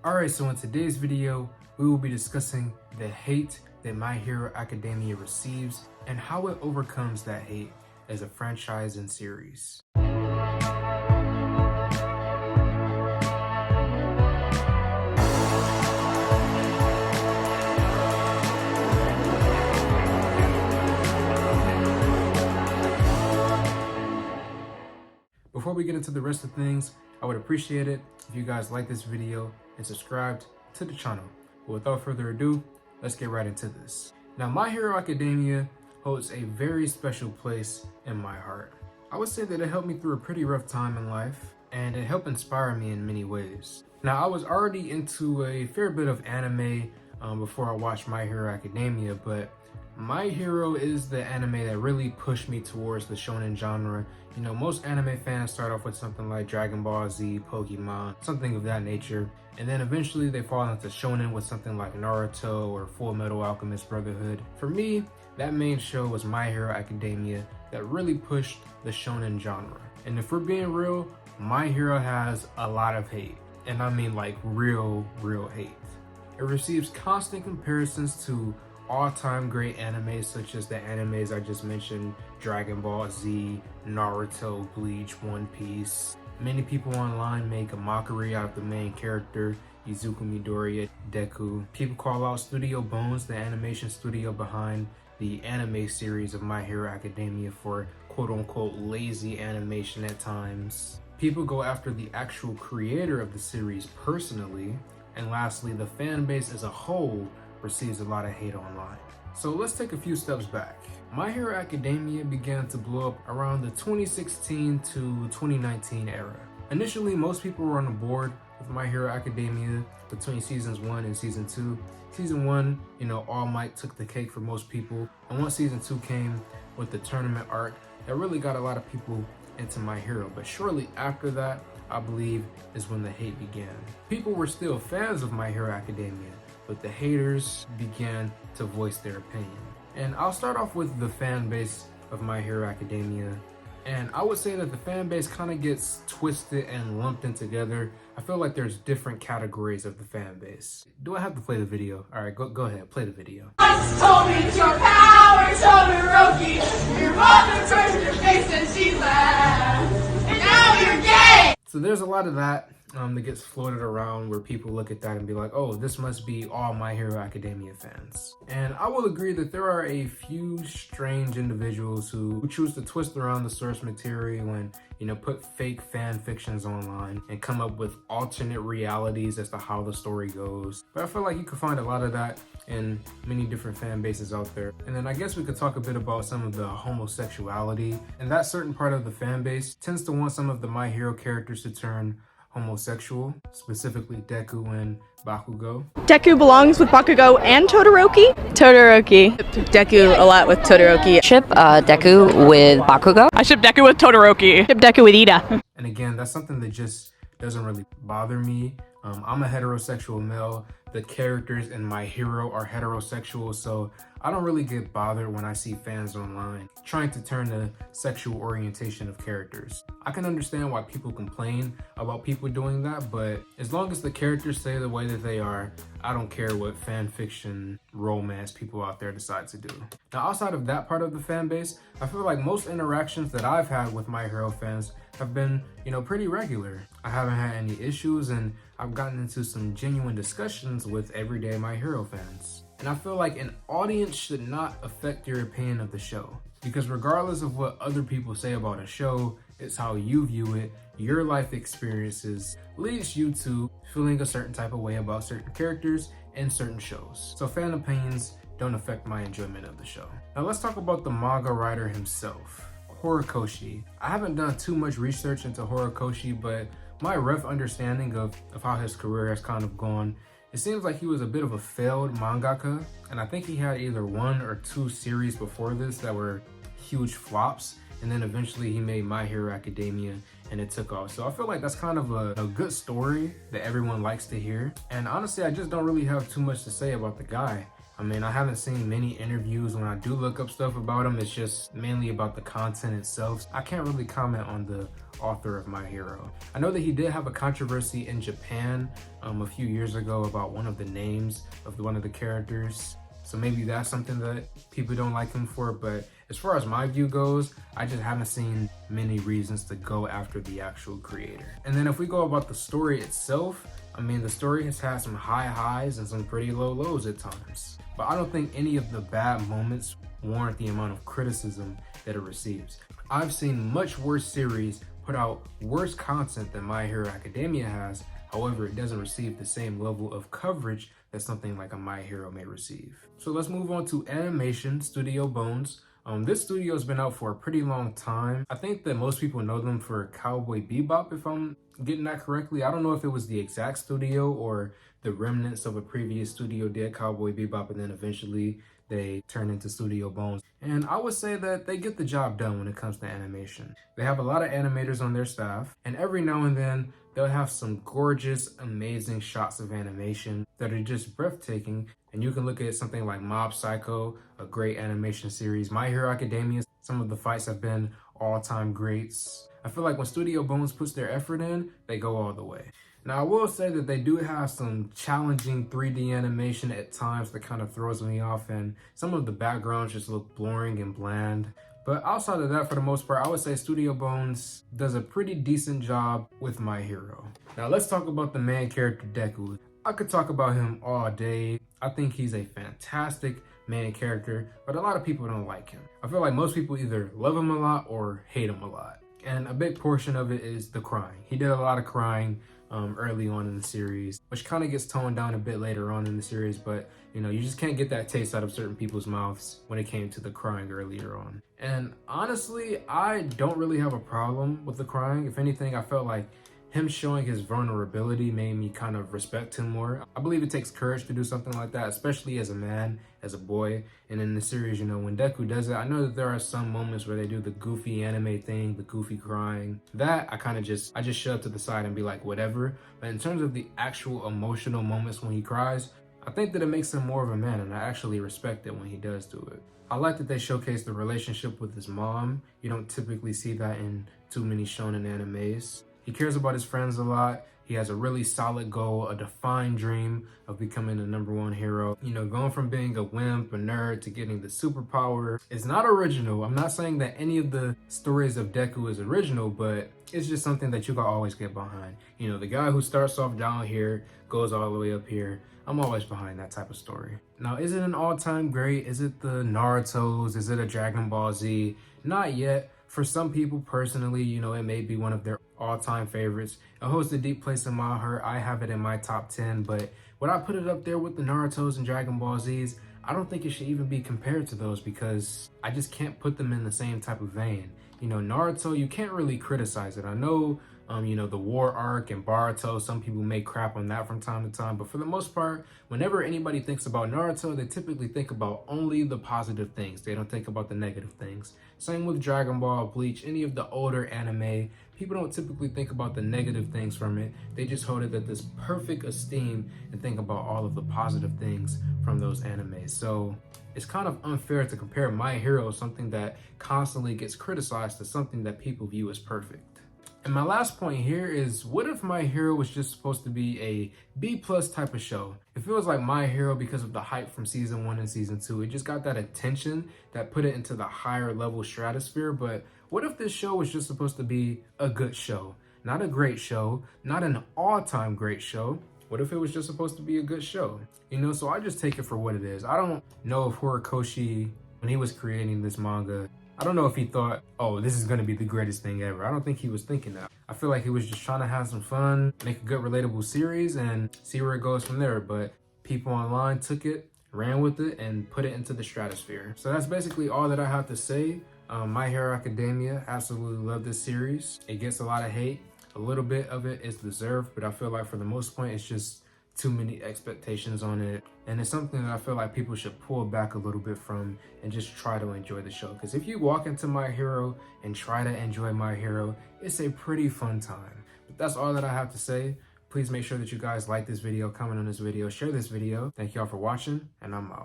Alright, so in today's video, we will be discussing the hate that My Hero Academia receives and how it overcomes that hate as a franchise and series. Before we get into the rest of things, I would appreciate it if you guys like this video and subscribed to the channel. But without further ado, let's get right into this. Now, My Hero Academia holds a very special place in my heart. I would say that it helped me through a pretty rough time in life, and it helped inspire me in many ways. Now, I was already into a fair bit of anime before I watched My Hero Academia, but My Hero is the anime that really pushed me towards the shonen genre. You know, most anime fans start off with something like Dragon Ball Z, Pokemon, something of that nature, and then eventually they fall into shonen with something like Naruto or Full Metal Alchemist Brotherhood. For me, that main show was My Hero Academia that really pushed the shonen genre. And if we're being real, My Hero has a lot of hate, and I mean like real hate. It receives constant comparisons to all-time great animes such as the animes I just mentioned, Dragon Ball Z, Naruto, Bleach, One Piece. Many people online make a mockery out of the main character, Izuku Midoriya, Deku. People call out Studio Bones, the animation studio behind the anime series of My Hero Academia, for quote-unquote lazy animation at times. People go after the actual creator of the series personally. And lastly, the fan base as a whole receives a lot of hate online. So let's take a few steps back. My Hero Academia began to blow up around the 2016 to 2019 era. Initially, most people were on board with My Hero Academia between seasons 1 and season 2. Season 1, All Might took the cake for most people. And once season 2 came with the tournament arc, that really got a lot of people into My Hero. But shortly after that, I believe, is when the hate began. People were still fans of My Hero Academia, but the haters began to voice their opinion. And I'll start off with the fan base of My Hero Academia. And I would say that the fan base kind of gets twisted and lumped in together. I feel like there's different categories of the fan base. Do I have to play the video? All right, go ahead, play the video. Once told me your power, Todoroki. Your mother turned your face and she laughed. And now you're gay! So there's a lot of that that gets floated around where people look at that and be like, oh, this must be all My Hero Academia fans. And I will agree that there are a few strange individuals who choose to twist around the source material and, put fake fan fictions online and come up with alternate realities as to how the story goes. But I feel like you could find a lot of that in many different fan bases out there. And then I guess we could talk a bit about some of the homosexuality. And that certain part of the fan base tends to want some of the My Hero characters to turn homosexual, specifically Deku and Bakugo. Deku belongs with Bakugo and Todoroki. Todoroki. Deku a lot with Todoroki. Ship Deku with Bakugo. I ship Deku with Todoroki. Ship Deku with Ida. And again, that's something that just doesn't really bother me. I'm a heterosexual male. The characters in My Hero are heterosexual, so I don't really get bothered when I see fans online trying to turn the sexual orientation of characters. I can understand why people complain about people doing that, but as long as the characters stay the way that they are, I don't care what fan fiction romance people out there decide to do. Now, outside of that part of the fan base, I feel like most interactions that I've had with My Hero fans have been, pretty regular. I haven't had any issues, and I've gotten into some genuine discussions with everyday My Hero fans. And I feel like an audience should not affect your opinion of the show, because regardless of what other people say about a show, it's how you view it. Your life experiences leads you to feeling a certain type of way about certain characters and certain shows. So fan opinions don't affect my enjoyment of the show. Now let's talk about the manga writer himself, Horikoshi. I haven't done too much research into Horikoshi, but my rough understanding of how his career has kind of gone, it seems like he was a bit of a failed mangaka, and I think he had either 1 or 2 series before this that were huge flops, and then eventually he made My Hero Academia and it took off. So I feel like that's kind of a good story that everyone likes to hear. And honestly, I just don't really have too much to say about the guy. I mean, I haven't seen many interviews. When I do look up stuff about him, it's just mainly about the content itself. I can't really comment on the author of My Hero. I know that he did have a controversy in Japan a few years ago about one of the names of one of the characters. So maybe that's something that people don't like him for, but as far as my view goes, I just haven't seen many reasons to go after the actual creator. And then if we go about the story itself, I mean, the story has had some high highs and some pretty low lows at times. But I don't think any of the bad moments warrant the amount of criticism that it receives. I've seen much worse series put out worse content than My Hero Academia has. However, it doesn't receive the same level of coverage that something like a My Hero may receive. So let's move on to animation, Studio Bones. This studio has been out for a pretty long time. I think that most people know them for Cowboy Bebop, if I'm getting that correctly. I don't know if it was the exact studio or the remnants of a previous studio did Cowboy Bebop, and then eventually they turned into Studio Bones. And I would say that they get the job done when it comes to animation. They have a lot of animators on their staff, and every now and then they'll have some gorgeous, amazing shots of animation that are just breathtaking. And you can look at something like Mob Psycho, a great animation series. My Hero Academia, some of the fights have been all-time greats. I feel like when Studio Bones puts their effort in, they go all the way. Now, I will say that they do have some challenging 3D animation at times that kind of throws me off, and some of the backgrounds just look boring and bland. But outside of that, for the most part, I would say Studio Bones does a pretty decent job with My Hero. Now, let's talk about the main character, Deku. I could talk about him all day. I think he's a fantastic main character, but a lot of people don't like him. I feel like most people either love him a lot or hate him a lot. And a big portion of it is the crying. He did a lot of crying early on in the series, which kind of gets toned down a bit later on in the series, but you know, you just can't get that taste out of certain people's mouths when it came to the crying earlier on. And honestly, I don't really have a problem with the crying. If anything, I felt like him showing his vulnerability made me kind of respect him more. I believe it takes courage to do something like that, especially as a man, as a boy. And in the series, you know, when Deku does it, I know that there are some moments where they do the goofy anime thing, the goofy crying. That I just shove to the side and be like, whatever. But in terms of the actual emotional moments when he cries, I think that it makes him more of a man, and I actually respect it when he does do it. I like that they showcase the relationship with his mom. You don't typically see that in too many shonen animes. He cares about his friends a lot. He has a really solid goal, a defined dream of becoming the #1 hero. You know, going from being a wimp, a nerd, to getting the superpower. It's not original. I'm not saying that any of the stories of Deku is original, but it's just something that you can always get behind. You know, the guy who starts off down here, goes all the way up here. I'm always behind that type of story. Now, is it an all-time great? Is it the Naruto's? Is it a Dragon Ball Z? Not yet. For some people, personally, you know, it may be one of their all-time favorites. It holds a deep place in my heart. I have it in my top 10, but would I put it up there with the Naruto's and Dragon Ball Z's? I don't think it should even be compared to those, because I just can't put them in the same type of vein. You know, Naruto, you can't really criticize it. I know, you know, the war arc and Boruto, some people may crap on that from time to time, but for the most part, whenever anybody thinks about Naruto, they typically think about only the positive things. They don't think about the negative things. Same with Dragon Ball, Bleach, any of the older anime. People don't typically think about the negative things from it. They just hold it at this perfect esteem and think about all of the positive things from those animes. So it's kind of unfair to compare My Hero, something that constantly gets criticized, to something that people view as perfect. And my last point here is, what if My Hero was just supposed to be a B+ type of show? It feels like My Hero, because of the hype from season 1 and season 2, it just got that attention that put it into the higher level stratosphere. But what if this show was just supposed to be a good show? Not a great show, not an all-time great show. What if it was just supposed to be a good show? You know, so I just take it for what it is. I don't know if Horikoshi, when he was creating this manga, I don't know if he thought, oh, this is going to be the greatest thing ever. I don't think he was thinking that. I feel like he was just trying to have some fun, make a good, relatable series, and see where it goes from there. But people online took it, ran with it, and put it into the stratosphere. So that's basically all that I have to say. My Hero Academia, absolutely love this series. It gets a lot of hate. A little bit of it is deserved, but I feel like for the most part, it's just too many expectations on it, and it's something that I feel like people should pull back a little bit from and just try to enjoy the show. Because if you walk into My Hero and try to enjoy My Hero, it's a pretty fun time. But that's all that I have to say. Please make sure that you guys like this video, comment on this video, share this video. Thank y'all for watching, and I'm out.